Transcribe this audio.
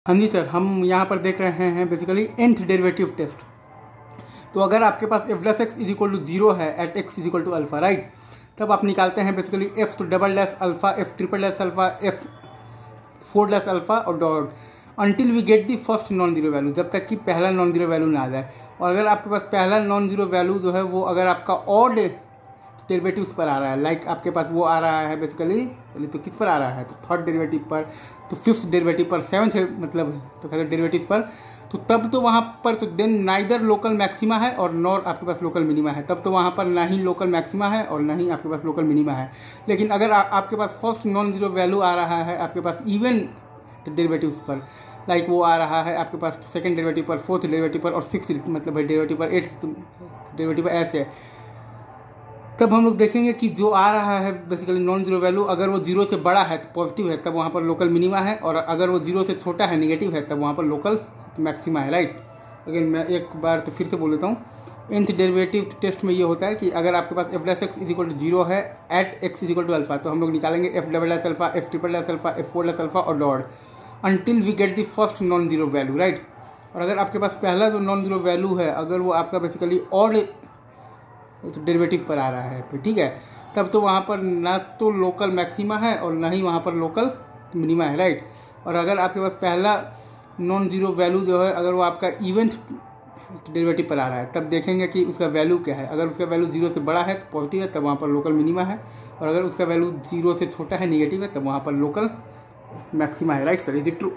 हाँ जी सर, हम यहाँ पर देख रहे हैं बेसिकली nth डेरिवेटिव टेस्ट। तो अगर आपके पास f plus x is equal to zero है at x is equal to alpha, right, तब आप निकालते हैं बेसिकली f तो double dash alpha, f triple dash alpha, f four dash alpha और dot until we get the first non zero value, जब तक कि पहला नॉन जीरो वैल्यू ना आ जाए। और अगर आपके पास पहला नॉन जीरो वैल्यू जो है वो अगर आपका ऑड डेरिवेटिव्स पर आ रहा है, लाइक आपके पास वो आ रहा है बेसिकली, तो किस पर आ रहा है, तो थर्ड डेरिवेटिव पर, तो फिफ्थ डेरिवेटिव पर, सेवन्थ मतलब तो खैर डेरिवेटिव पर, तो तब तो वहाँ पर तो देन नाइदर लोकल मैक्सिमा है और नॉर आपके पास लोकल मिनिमा है, तब तो वहाँ पर ना ही लोकल मैक्सिमा है और ना ही आपके पास लोकल मिनिमा है। लेकिन अगर आपके पास फर्स्ट नॉन जीरो वैल्यू आ रहा है आपके पास इवन डेरिवेटिव्स पर, लाइक वो आ रहा है आपके पास सेकंड डेरिवेटिव पर, फोर्थ डेरिवेटिव पर और सिक्स मतलब डेरिवेटिव पर, एट्थ डेरिवेटिव पर, ऐसे, तब हम लोग देखेंगे कि जो आ रहा है बेसिकली नॉन जीरो वैल्यू, अगर वो जीरो से बड़ा है तो पॉजिटिव है, तब वहाँ पर लोकल मिनिमा है, और अगर वो जीरो से छोटा है नेगेटिव है, तब वहाँ पर लोकल मैक्सिमा है, राइट। अगर मैं एक बार तो फिर से बोल देता हूँ, nth डेरिवेटिव टेस्ट में ये होता है कि अगर आपके पास f plus x is equal to zero है at x is equal to alpha, तो हम लोग निकालेंगे f double dash alpha, f triple dash alpha, f four dash alpha और dot until we get the first non zero value, right. और अगर आपके पास पहला जो नॉन जीरो वैल्यू है अगर वो आपका बेसिकली ऑड तो डेरिवेटिव पर आ रहा है फिर, ठीक है, तब तो वहाँ पर ना तो लोकल मैक्सिमा है और ना ही वहाँ पर लोकल मिनिमा है, राइट। और अगर आपके पास पहला नॉन जीरो वैल्यू जो है अगर वो आपका इवेंट डेरिवेटिव पर आ रहा है, तब देखेंगे कि उसका वैल्यू क्या है। अगर उसका वैल्यू जीरो से बड़ा है तो पॉजिटिव है, तब वहाँ पर लोकल मिनिमा है, और अगर उसका वैल्यू जीरो से छोटा है नेगेटिव है, तब वहाँ पर लोकल मैक्सिमा है, right sir, is it true.